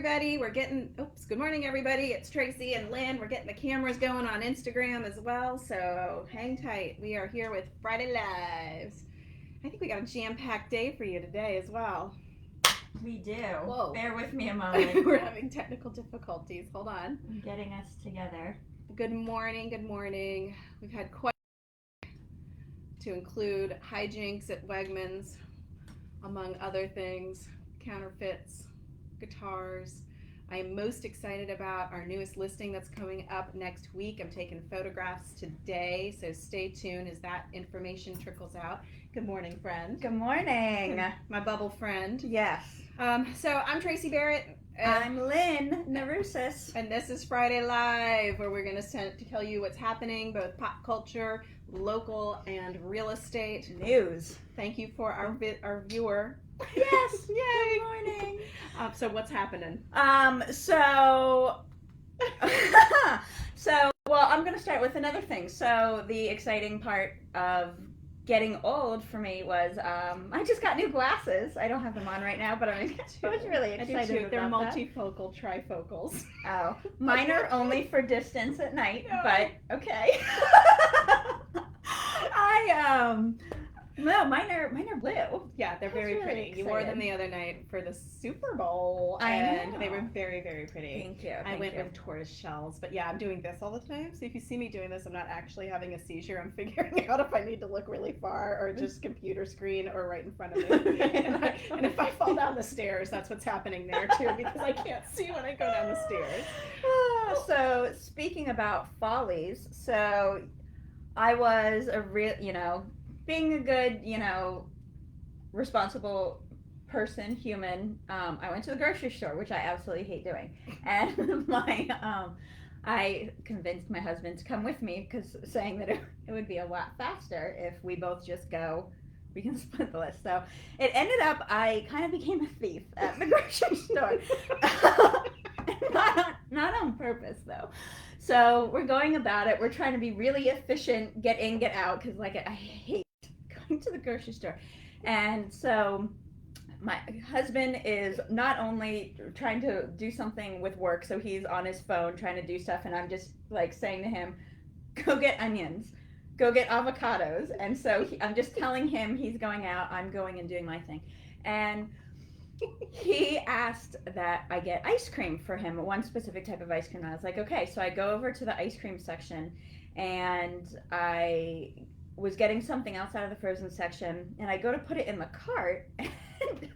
everybody. Good morning, everybody. It's Tracey and Lynn. We're getting the cameras going on Instagram as well, so hang tight. We are here with Friday Lives. I think we got a jam-packed day for you today as well. We do. Whoa. Bear with me a moment. We're having technical difficulties. Hold on. I'm getting us together. Good morning. We've had quite to include hijinks at Wegmans, among other things, counterfeits, guitars. I am most excited about our newest listing that's coming up next week. I'm taking photographs today, so stay tuned as that information trickles out. Good morning, friend. Good morning. My bubble friend. Yes. So I'm Tracy Barrett. I'm Lynn Narusis. And this is Friday Live, where we're going to tell you what's happening, both pop culture, local, and real estate. News. Thank you for our viewer. Yes. Yay. Good morning. So what's happening? Well, I'm going to start with another thing. So the exciting part of getting old for me was I just got new glasses. I don't have them on right now, but I was really excited I do too. about They're that. multifocal trifocals. Oh, mine are only for distance at night, but okay. No, mine are blue. Yeah, they're very really pretty. excited. You wore them the other night for the Super Bowl, and they were very, very pretty. Thank you. I went with tortoise shells, but yeah, I'm doing this all the time. So if you see me doing this, I'm not actually having a seizure. I'm figuring out if I need to look really far or just computer screen or right in front of me. and if I fall down the stairs, that's what's happening there too, because I can't see when I go down the stairs. So speaking about follies, so I was being a good, responsible person, human, I went to the grocery store, which I absolutely hate doing. And I convinced my husband to come with me, saying that it would be a lot faster if we both just go. We can split the list. So it ended up, I kind of became a thief at the grocery store. Not on purpose, though. So we're going about it. We're trying to be really efficient, get in, get out, because I hate going to the grocery store. And so my husband is not only trying to do something with work, so he's on his phone trying to do stuff, and I'm just saying to him, go get onions, go get avocados. And so I'm just telling him he's going out, I'm going and doing my thing. And he asked that I get ice cream for him, one specific type of ice cream. And I was like, okay. So I go over to the ice cream section, and I was getting something else out of the frozen section, and I go to put it in the cart, and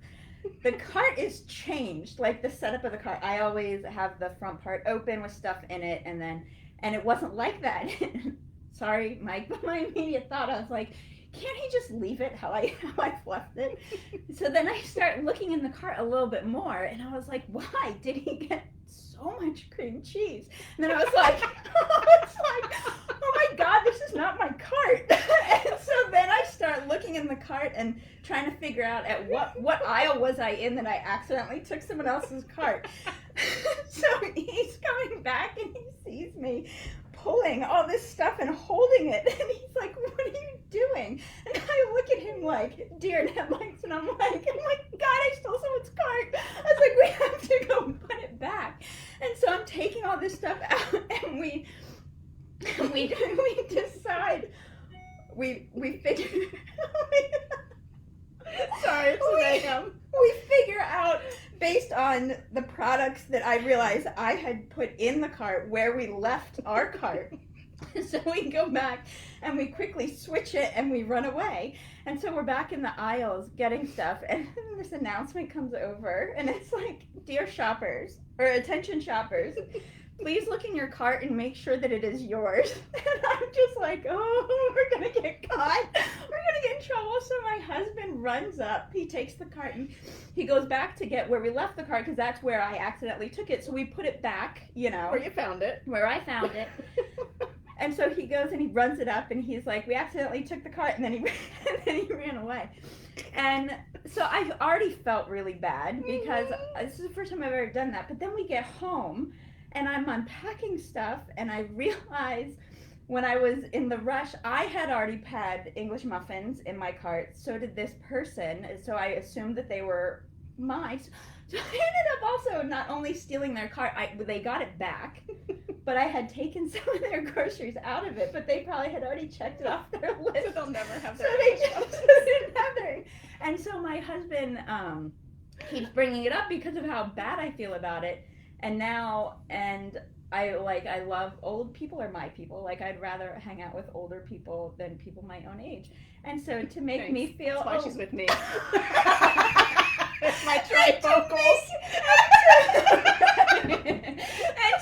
the cart is changed, the setup of the cart. I always have the front part open with stuff in it, and it wasn't like that. Sorry, my immediate thought, I was like, can't he just leave it how I've left it? So then I start looking in the cart a little bit more, and I was like, why did he get so much cream cheese? And then I was like, oh my God, this is not my cart. And so then I start looking in the cart and trying to figure out at what aisle was I in that I accidentally took someone else's cart. So he's coming back, and he sees me pulling all this stuff and holding it, and he's like, what are you doing? And I look at him like deer in headlights, and I'm like, God, I stole someone's cart. I was like, we have to go put it back. And so I'm taking all this stuff out, and we decide, we figure Sorry, it's we figure out, based on the products that I realized I had put in the cart, where we left our cart. So we go back and we quickly switch it and we run away. And so we're back in the aisles getting stuff, and this announcement comes over, and it's like, dear shoppers, or attention shoppers, please look in your cart and make sure that it is yours. And I'm just like, oh, we're going to get caught. We're going to get in trouble. So my husband runs up. He takes the cart, and he goes back to get where we left the cart, because that's where I accidentally took it. So we put it back, where you found it. Where I found it. And so he goes and he runs it up, and he's like, we accidentally took the cart, and then he ran away. And so I've already felt really bad, because this is the first time I've ever done that. But then we get home, and I'm unpacking stuff, and I realize when I was in the rush, I had already had English muffins in my cart. So did this person. So I assumed that they were mine. So I ended up also not only stealing their cart, they got it back, but I had taken some of their groceries out of it, but they probably had already checked it off their list. So they'll never have So their they English just muffins. didn't have their. And so my husband keeps bringing it up because of how bad I feel about it. And now, I love old people are my people. Like, I'd rather hang out with older people than people my own age. And so to make me feel, that's why she's with me. It's my trifocals. And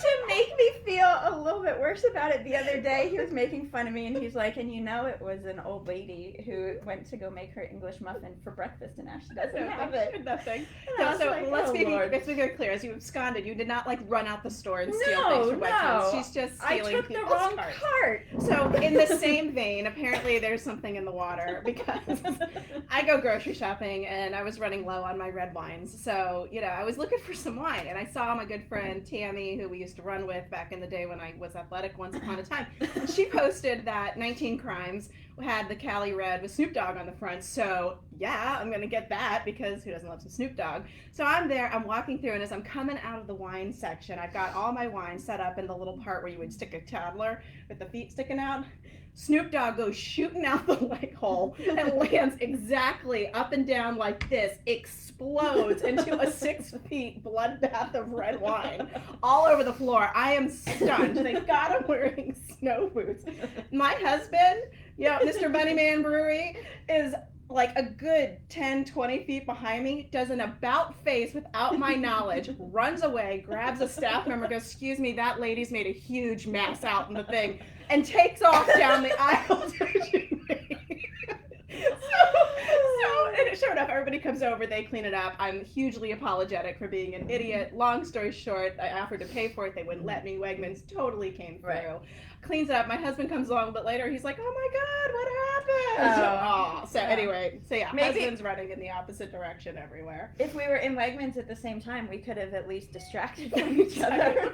to make me feel a little bit worse about it, the other day he was making fun of me, and he's like, and it was an old lady who went to go make her English muffin for breakfast, and now she doesn't have it. Nothing. And I was So like, let's oh, be Lord. very clear. As you absconded, you did not like run out the store and steal No, things from no. Wegmans. She's just stealing I took the people's wrong carts. cart. So in the same vein, apparently there's something in the water, because I go grocery shopping and I was running low on my red wines. So, I was looking for some wine, and I saw my good friend Tammy, who we used to run with back in the day when I was athletic once upon a time. And she posted that 19 Crimes had the Cali Red with Snoop Dogg on the front. So, yeah, I'm going to get that, because who doesn't love some Snoop Dogg? So I'm there, I'm walking through, and as I'm coming out of the wine section, I've got all my wine set up in the little part where you would stick a toddler with the feet sticking out. Snoop Dogg goes shooting out the leg hole and lands exactly up and down like this, explodes into a 6 feet bloodbath of red wine all over the floor. I am stunned. Thank God I'm wearing snow boots. My husband, Mr. Bunnyman Brewery, is like a good 10, 20 feet behind me, does an about face without my knowledge, runs away, grabs a staff member, goes, excuse me, that lady's made a huge mess out in the thing, and takes off down the aisle to me. And sure enough, everybody comes over, they clean it up. I'm hugely apologetic for being an idiot. Long story short, I offered to pay for it. They wouldn't let me. Wegmans totally came through. Right. Cleans it up. My husband comes along a bit later. He's like, oh my God, what happened? So anyway, Maybe, husband's running in the opposite direction everywhere. if we were in Wegmans at the same time, we could have at least distracted from each other.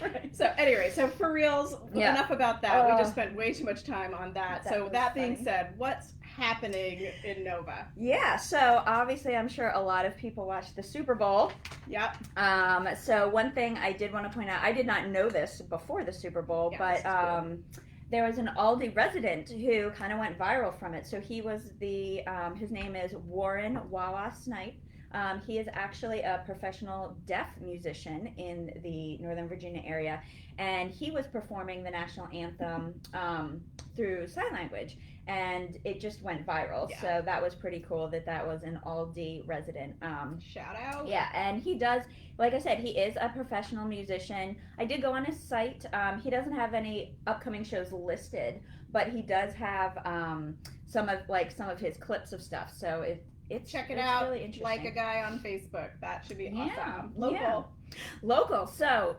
Right. So anyway, so for reals, enough about that. We just spent way too much time on that. So that being said, what's happening in Nova? Yeah, so obviously I'm sure a lot of people watched the Super Bowl. Yep. So one thing I did want to point out, I did not know this before the Super Bowl, but there was an Aldi resident who kind of went viral from it. So he was his name is Warren Wallace Knight. He is actually a professional deaf musician in the Northern Virginia area, and he was performing the national anthem through sign language, and it just went viral. Yeah. So that was pretty cool that was an Aldi resident. Shout out. Yeah, and he does, like I said, he is a professional musician. I did go on his site. He doesn't have any upcoming shows listed, but he does have some of his clips of stuff. So check it out. Really interesting. Like a guy on Facebook. That should be awesome. Local. So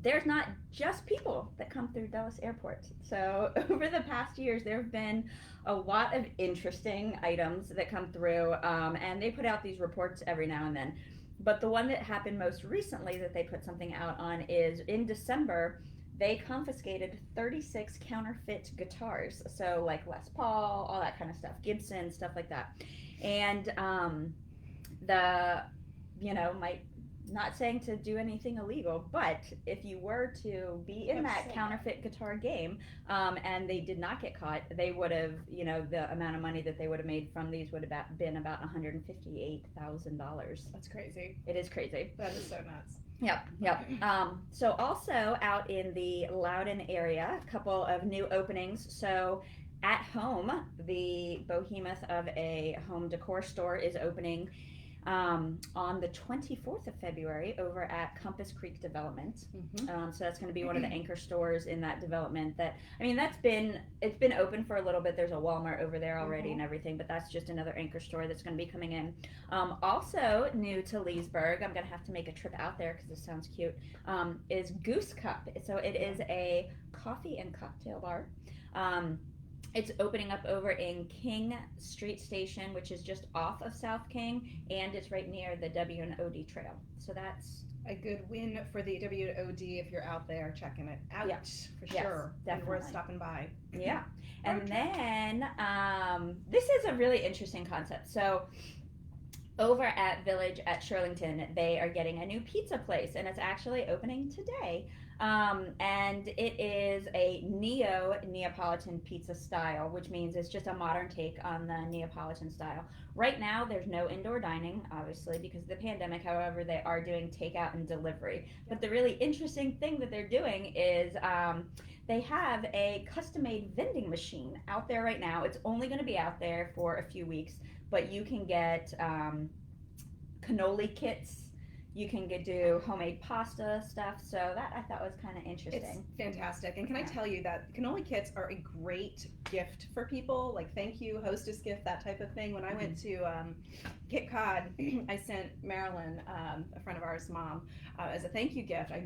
there's not just people that come through Dulles Airport. So over the past years, there have been a lot of interesting items that come through, and they put out these reports every now and then. But the one that happened most recently that they put something out on is in December, they confiscated 36 counterfeit guitars. So like Les Paul, all that kind of stuff, Gibson, stuff like that. And not saying to do anything illegal, but if you were to be in that counterfeit guitar game, and they did not get caught, they would have, the amount of money that they would have made from these would have been about $158,000. That's crazy. It is crazy. That is so nuts. Yep. So also out in the Loudoun area, a couple of new openings. So At Home, the behemoth of a home decor store, is opening on the 24th of February over at Compass Creek Development. Mm-hmm. So that's going to be one of the anchor stores in that development. It's been open for a little bit. There's a Walmart over there already and everything, but that's just another anchor store that's going to be coming in. Also new to Leesburg, I'm going to have to make a trip out there because this sounds cute, is Goose Cup. So it is a coffee and cocktail bar. It's opening up over in King Street Station, which is just off of South King, and it's right near the W&OD Trail. So that's a good win for the W&OD if you're out there checking it out, for sure. Definitely. And worth stopping by. Yeah. And then this is a really interesting concept. So over at Village at Shirlington, they are getting a new pizza place, and it's actually opening today. And it is a Neapolitan pizza style, which means it's just a modern take on the Neapolitan style. Right now, there's no indoor dining, obviously, because of the pandemic. However, they are doing takeout and delivery. But the really interesting thing that they're doing is they have a custom-made vending machine out there right now. It's only going to be out there for a few weeks, but you can get cannoli kits. You can do homemade pasta stuff. So that I thought was kind of interesting. It's fantastic. And can I tell you that cannoli kits are a great gift for people, like thank you, hostess gift, that type of thing. When I went to Cape Cod, I sent Marilyn, a friend of ours, mom, as a thank you gift. I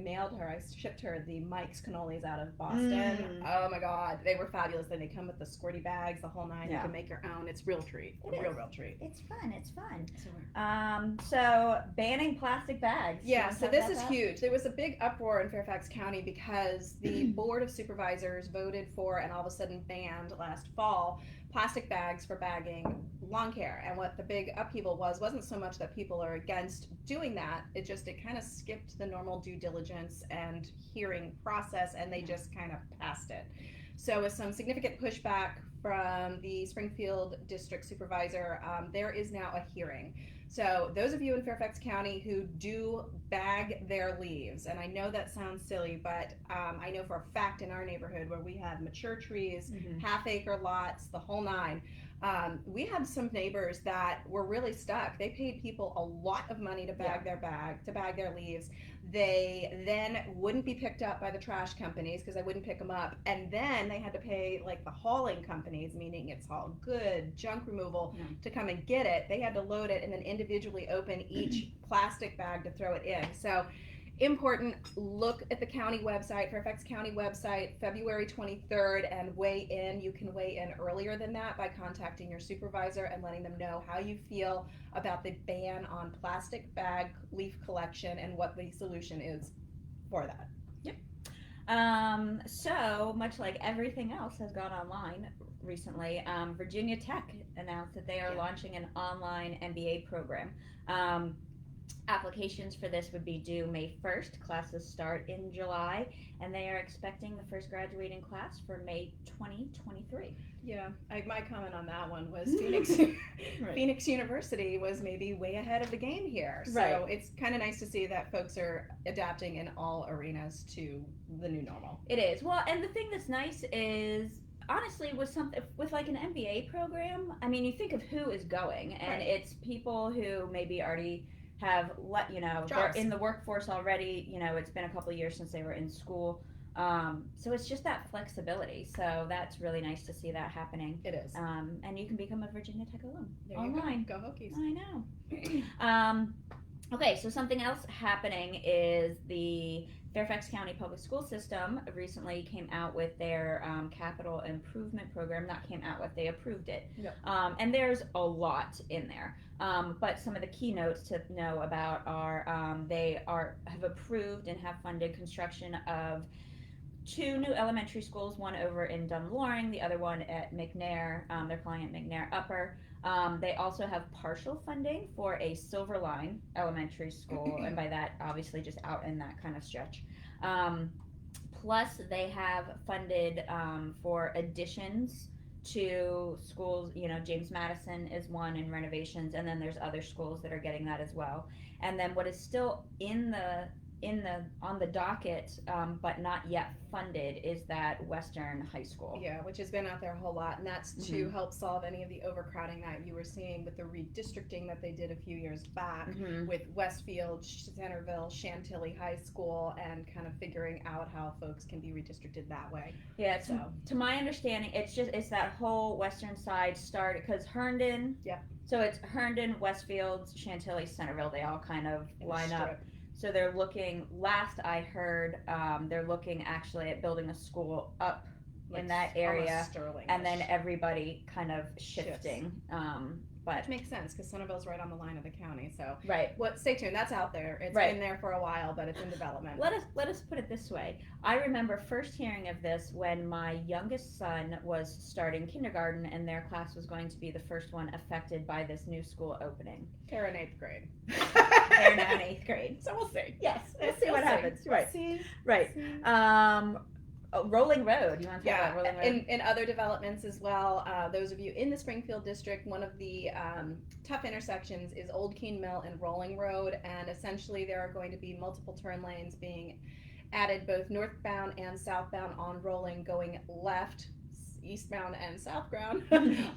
shipped her the Mike's cannolis out of Boston. Oh my God, they were fabulous. Then they come with the squirty bags, the whole nine. You can make your own. It's real treat. Real treat. It's fun. It's fun. So banning plastic bags. Yeah, so this is huge. There was a big uproar in Fairfax County because the Board of Supervisors voted for and all of a sudden banned last fall plastic bags for bagging lawn care. And what the big upheaval wasn't so much that people are against doing that, it kind of skipped the normal due diligence and hearing process, and they just kind of passed it. So with some significant pushback from the Springfield District Supervisor, there is now a hearing. So those of you in Fairfax County who do bag their leaves, and I know that sounds silly, but I know for a fact in our neighborhood where we have mature trees, half-acre lots, the whole nine, we had some neighbors that were really stuck. They paid people a lot of money to bag their leaves. They then wouldn't be picked up by the trash companies because they wouldn't pick them up, and then they had to pay like the hauling companies, meaning it's all good junk removal, to come and get it. They had to load it and then individually open each plastic bag to throw it in. So important, look at the county website, Fairfax County website, February 23rd, and weigh in. You can weigh in earlier than that by contacting your supervisor and letting them know how you feel about the ban on plastic bag leaf collection and what the solution is for that. Yep. So much like everything else has gone online recently, Virginia Tech announced that they are launching an online MBA program. Applications for this would be due May 1st. Classes start in July, and they are expecting the first graduating class for May 2023. Yeah, my comment on that one was Phoenix University was maybe way ahead of the game here. So it's kind of nice to see that folks are adapting in all arenas to the new normal. It is. Well, and the thing that's nice is, honestly, with like an MBA program, I mean, you think of who is going, and it's people who maybe already have they're in the workforce already. It's been a couple of years since they were in school, so it's just that flexibility. So that's really nice to see that happening. It is. And you can become a Virginia Tech alum online. Go Hokies. I know. Okay, so something else happening is the Fairfax County Public School System recently came out with their capital improvement program. Not came out with, they approved it. Yep. And there's a lot in there. But some of the keynotes to know about are they have approved and have funded construction of 2 new elementary schools, one over in Dunloring, the other one at McNair. They're calling it McNair Upper. They also have partial funding for a Silver Line elementary school, and by that, obviously, just out in that kind of stretch. Plus, they have funded for additions to schools. James Madison is one in renovations, and then there's other schools that are getting that as well. And then what is still on the docket, but not yet funded, is that Western High School. Yeah, which has been out there a whole lot, and that's to help solve any of the overcrowding that you were seeing with the redistricting that they did a few years back with Westfield, Centerville, Chantilly High School, and kind of figuring out how folks can be redistricted that way. Yeah, to my understanding, it's that whole western side started because Herndon. Yeah. So it's Herndon, Westfield, Chantilly, Centerville. They all kind of line up. So they're looking, last I heard, they're looking actually at building a school up in that area, and then everybody kind of shifting But which makes sense because Centerville's right on the line of the county. So right. Stay tuned. That's out there. It's Right. been there for a while, but it's in development. Let us put it this way. I remember first hearing of this when my youngest son was starting kindergarten, and their class was going to be the first one affected by this new school opening. They're in 8th grade. They're now in 8th grade. So we'll see. Yes, we'll see what happens. We'll Right. see. Right. Rolling Road. You want to talk about Rolling Road? In other developments as well, those of you in the Springfield district, one of the tough intersections is Old Keene Mill and Rolling Road, and essentially there are going to be multiple turn lanes being added both northbound and southbound on Rolling, going left, eastbound and southbound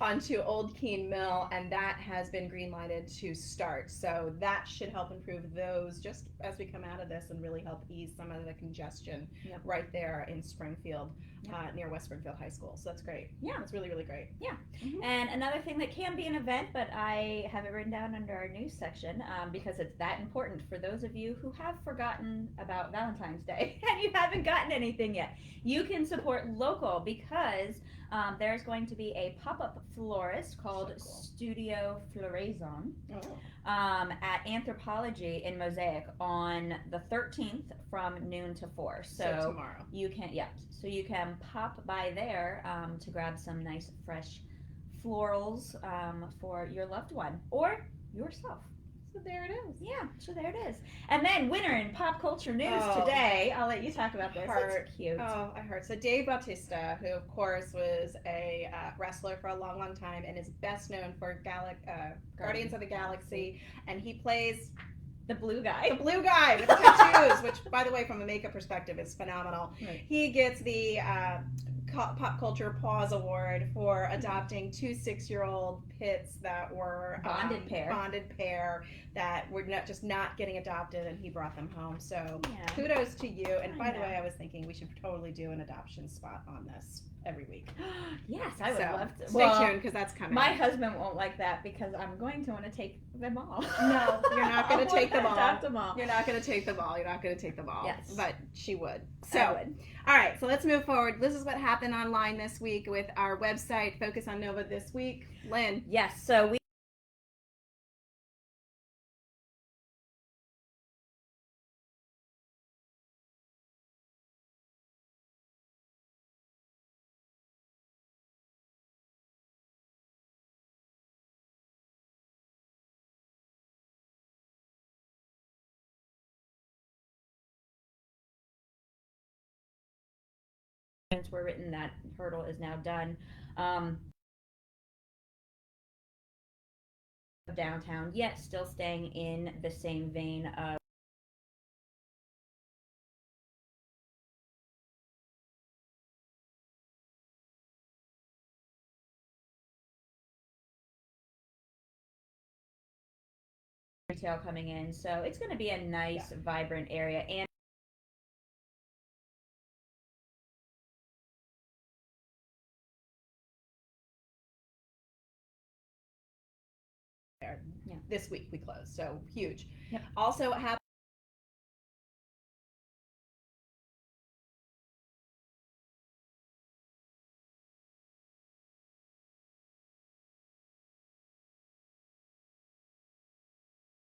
onto Old Keene Mill, and that has been green lighted to start. So that should help improve those just as we come out of this and really help ease some of the congestion right there in Springfield, near West Springfield High School. So that's great. Yeah. That's really, really great. Yeah. And another thing that can be an event, but I have it written down under our news section because it's that important for those of you who have forgotten about Valentine's Day and you haven't gotten anything yet. You can support local because there's going to be a pop-up florist called Studio Floraison at Anthropology in Mosaic on the 13th from noon to 4. So tomorrow. You can pop by there to grab some nice fresh florals for your loved one or yourself. So there it is. Yeah, so there it is. And then winner in pop culture news today, I'll let you talk about this. It's cute. Oh, I heard. So Dave Bautista, who of course was a wrestler for a long, long time and is best known for Guardians of the Galaxy, and he plays the blue guy. The blue guy with the tattoos, which, by the way, from a makeup perspective is phenomenal. Right. He gets the Pop Culture Pause Award for adopting 2 6-year-old pits that were bonded pair that were not getting adopted, and he brought them home. So kudos to you. And by the way, I was thinking we should totally do an adoption spot on this every week. Yes, I would love to. Stay tuned because that's coming. My husband won't like that because I'm going to want to take them all. No, you're not going to take them all. Adopt them all. You're not going to take them all. You're not going to take them all. Yes. But she would. So, I would. All right, so let's move forward. This is what happened online this week with our website, Focus on Nova this week. Lynn. Yes, so we were written. That hurdle is now done. Downtown, yet still staying in the same vein of retail coming in. So it's going to be a nice, vibrant area. And this week we closed, so huge. Yep. Also have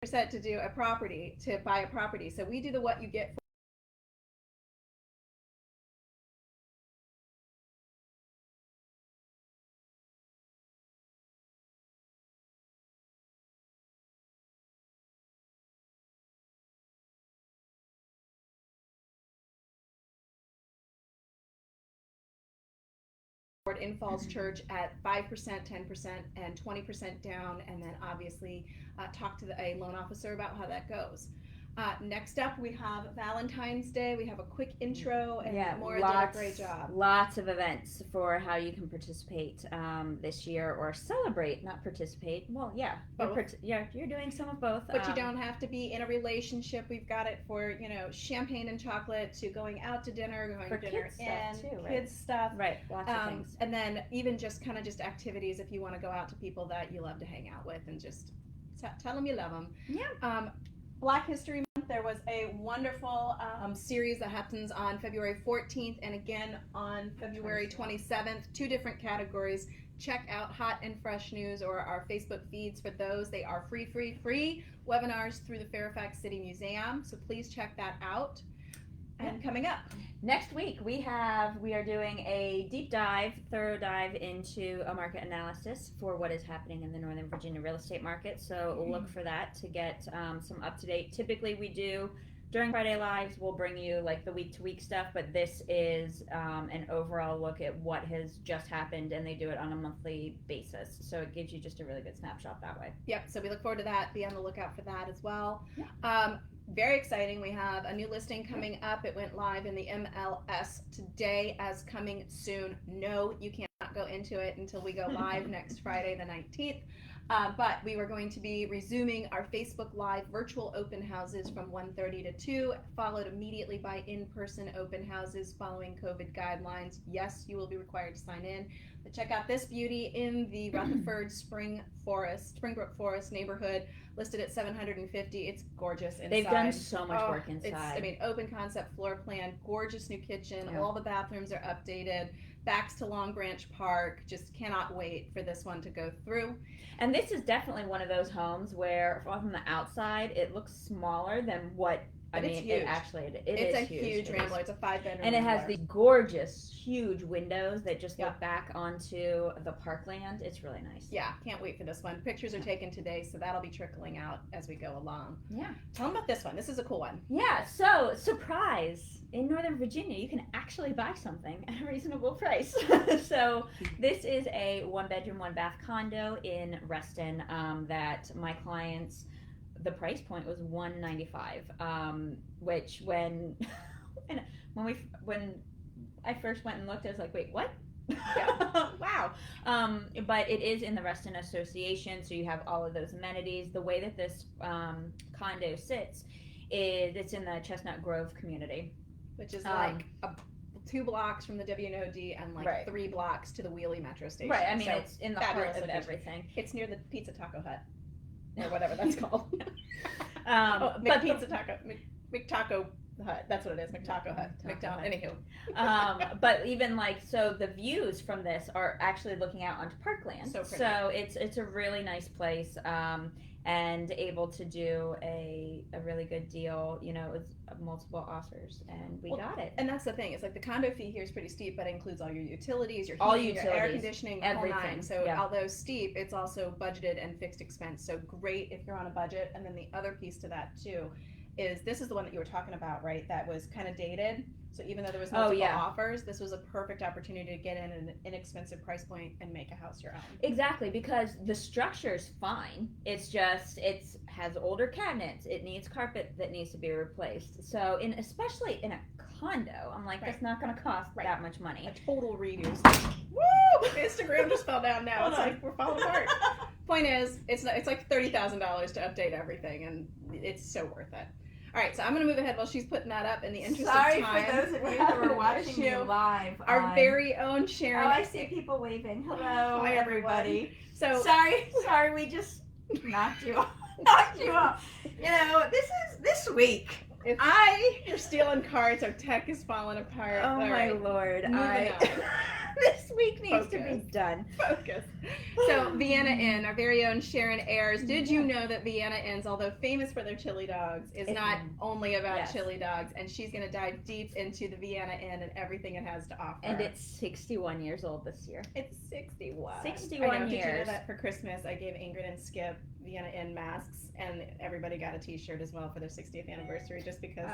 set to do to buy a property. So we do the what you get for in Falls Church at 5%, 10%, and 20% down, and then obviously talk to a loan officer about how that goes. Next up, we have Valentine's Day. We have a quick intro, and Maura did a great job. Lots of events for how you can participate this year, or celebrate, not participate. Well, you're doing some of both. But you don't have to be in a relationship. We've got it for champagne and chocolate, to going out to dinner, going to dinner stuff too, right? Kids stuff, right? Lots of things. And then even just activities if you want to go out to people that you love to hang out with and just tell them you love them. Yeah. Black History Month, there was a wonderful series that happens on February 14th and again on February 27th. 2 different categories. check out Hot and Fresh News or our Facebook feeds for those. They are free webinars through the Fairfax City Museum. So please check that out. And coming up next week, we are doing a thorough dive into a market analysis for what is happening in the Northern Virginia real estate market. So look for that to get some up to date. Typically, we do during Friday Lives, we'll bring you like the week to week stuff, but this is an overall look at what has just happened, and they do it on a monthly basis. So it gives you just a really good snapshot that way. Yep. So we look forward to that. Be on the lookout for that as well. Yeah. Very exciting. We have a new listing coming up. It went live in the MLS today as coming soon. No, you cannot go into it until we go live next Friday, the 19th. But we were going to be resuming our Facebook Live virtual open houses from 1:30 to 2, followed immediately by in-person open houses following COVID guidelines. Yes, you will be required to sign in. But check out this beauty in the Rutherford Springbrook Forest neighborhood, listed at $750. It's gorgeous inside. They've done so much work inside. Open concept floor plan, gorgeous new kitchen. Yeah. All the bathrooms are updated. Backs to Long Branch Park. Just cannot wait for this one to go through. And this is definitely one of those homes where, from the outside, it looks smaller than what. It's huge. It's a huge rambler. It's a 5-bedroom and it rambler. has these gorgeous, huge windows that just look back onto the parkland. It's really nice. Yeah, can't wait for this one. Pictures are taken today, so that'll be trickling out as we go along. Yeah. Tell them about this one. This is a cool one. Yeah, so surprise. In Northern Virginia, you can actually buy something at a reasonable price. So this is a 1-bedroom, 1-bath condo in Reston that my clients, the price point was $195, which when I first went and looked, I was like, wait, what? Yeah. Wow. But it is in the Reston Association, so you have all of those amenities. The way that this condo sits is it's in the Chestnut Grove community, which is like 2 blocks from the WNOD and like 3 blocks to the Wheelie metro station. Right. I mean, so it's in the heart of everything. It's near the Pizza Taco Hut. Or whatever that's called. McTaco Hut. That's what it is. McTaco Hut. Anywho. But even like, so the views from this are actually looking out onto parkland. So pretty. So it's a really nice place, and able to do a really good deal, with multiple offers, and we got it. And that's the thing. It's like the condo fee here is pretty steep, but it includes all your utilities, your heating, your air conditioning, everything. So although steep, it's also budgeted and fixed expense. So great if you're on a budget. And then the other piece to that too is this is the one that you were talking about, right? That was kind of dated. So even though there was multiple offers, this was a perfect opportunity to get in an inexpensive price point and make a house your own. Exactly, because the structure's fine. It's just it has older cabinets. It needs carpet that needs to be replaced. So especially in a condo, I'm like, that's not going to cost that much money. A total redo. Woo! Instagram just fell down now. It's like we're falling apart. Point is, it's like $30,000 to update everything, and it's so worth it. All right, so I'm going to move ahead while she's putting that up in the interest of time. Sorry for those of you who are watching you live. Our very own Sharon. Oh, I see people waving. Hello, hi, everybody. So sorry, we just knocked you off. This week. You're stealing cards. Our tech is falling apart. Oh, my Lord. This week needs to be done. Focus. So Vienna Inn, our very own Sharon Ayers. Did you know that Vienna Inns, although famous for their chili dogs, is not only about chili dogs? And she's going to dive deep into the Vienna Inn and everything it has to offer. And it's 61 years old this year. It's 61. 61 years. Did you know that for Christmas I gave Ingrid and Skip Vienna Inn masks, and everybody got a t-shirt as well for their 60th anniversary, just because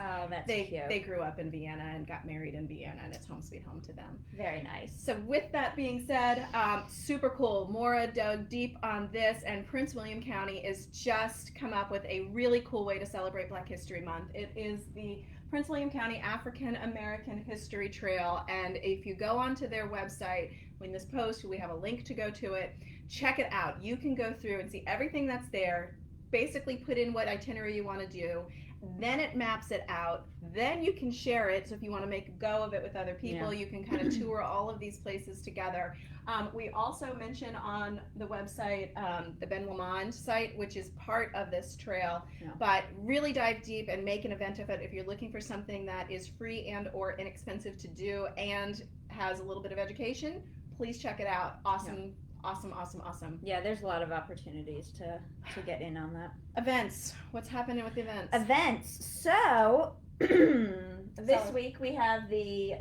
they grew up in Vienna and got married in Vienna, and it's home sweet home to them. Very nice. So with that being said, super cool. Maura dug deep on this, and Prince William County has just come up with a really cool way to celebrate Black History Month. It is the Prince William County African American History Trail, and if you go onto their website, when this post, we have a link to go to it. Check it out. You can go through and see everything that's there, basically put in what itinerary you want to do, then it maps it out, then you can share it. So if you want to make a go of it with other people, you can kind of tour all of these places together. We also mention on the website the Ben Lomond site, which is part of this trail, but really dive deep and make an event of it. If you're looking for something that is free and or inexpensive to do and has a little bit of education, please check it out. Awesome Awesome, awesome, awesome. Yeah, there's a lot of opportunities to get in on that. Events. What's happening with the events? Events. So this So- week we have the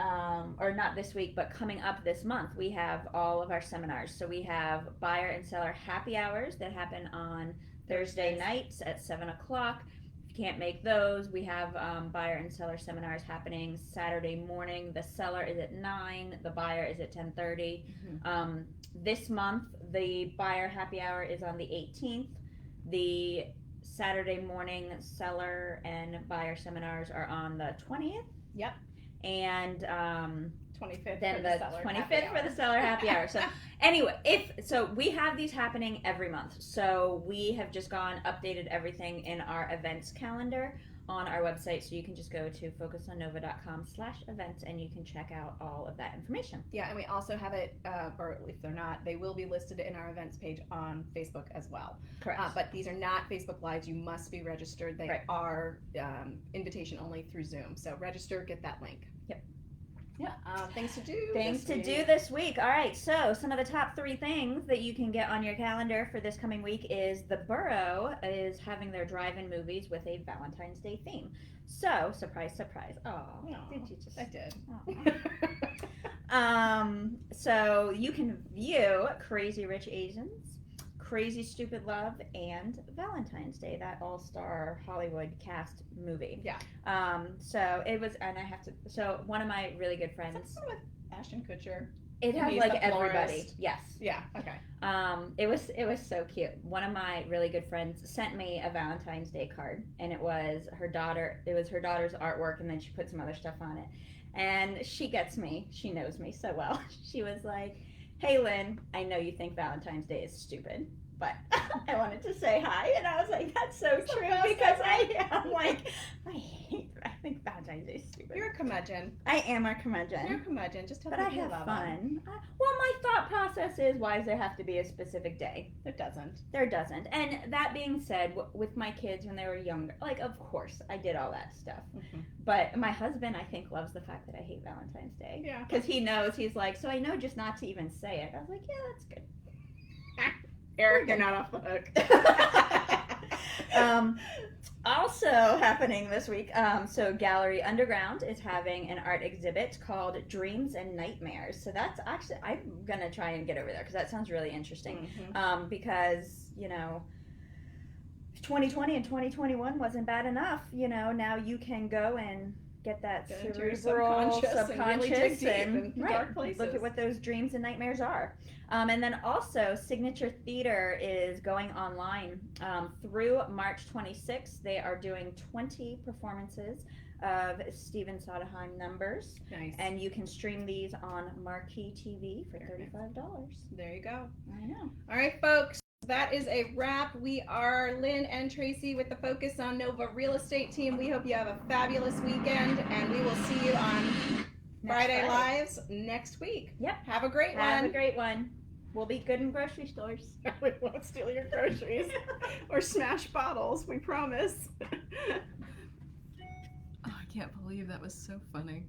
or not this week, but coming up this month we have all of our seminars. So we have buyer and seller happy hours that happen on Thursday nights at 7:00. If you can't make those, we have buyer and seller seminars happening Saturday morning. The seller is at 9, the buyer is at 10:30. This month the buyer happy hour is on the 18th. The Saturday morning seller and buyer seminars are on the 20th. Yep. And 25th then for the seller 25th happy for the seller happy hour. So anyway, we have these happening every month. So we have just updated everything in our events calendar on our website. So you can just go to focusonnova.com/events and you can check out all of that information. Yeah, and we also have it, or if they're not, they will be listed in our events page on Facebook as well. Correct. But these are not Facebook Lives. You must be registered. They Right. are invitation only through Zoom. So register, get that link. Yep. Yeah. Things to do. Things this to do week. this week. All right, so some of the top 3 things that you can get on your calendar for this coming week is the Borough is having their drive-in movies with a Valentine's Day theme. So, surprise, surprise. Oh, did you just... I did. So you can view Crazy Rich Asians, Crazy Stupid Love, and Valentine's Day, that all-star Hollywood cast movie. Yeah. So it was, and so one of my really good Is friends, that the one with Ashton Kutcher? it has He's like the everybody. florist. Yes. Yeah. Okay. It was so cute. One of my really good friends sent me a Valentine's Day card, and it was her daughter's artwork, and then she put some other stuff on it. And she gets me. She knows me so well. She was like, "Hey, Lynn, I know you think Valentine's Day is stupid, but I wanted to say hi." And I was like, "That's so That's the true," best because ever. I think Valentine's Day is stupid. You're a curmudgeon. I am a You're a curmudgeon. curmudgeon. Just tell But I people you have love them. fun. Well, my thought process is, why does there have to be a specific day? It doesn't. There doesn't. And that being said, with my kids when they were younger, like, of course, I did all that stuff. Mhm. But my husband, I think, loves the fact that I hate Valentine's Day. Yeah. Because he knows, he's like, so I know just not to even say it. I was like, yeah, that's good. Eric, you're not off the hook. Also happening this week, so Gallery Underground is having an art exhibit called Dreams and Nightmares. So that's actually, I'm going to try and get over there because that sounds really interesting. Mhm. Because, 2020 and 2021 wasn't bad enough. Now you can go and get that Get into your cerebral, subconscious and really dig deep and in dark places. look at what those dreams and nightmares are. And then also Signature Theater is going online through March 26th. They are doing 20 performances of Stephen Sondheim numbers, Nice. and you can stream these on Marquee TV for $35. There you go. I know. All right, folks. That is a wrap. We are Lynn and Tracy with the Focus on Nova Real Estate team. We hope you have a fabulous weekend, and we will see you on Friday Lives next week. Yep. Have a great Have one. a great one. We'll be good in grocery stores. We won't steal your groceries or smash bottles. We promise. Oh, I can't believe that was so funny.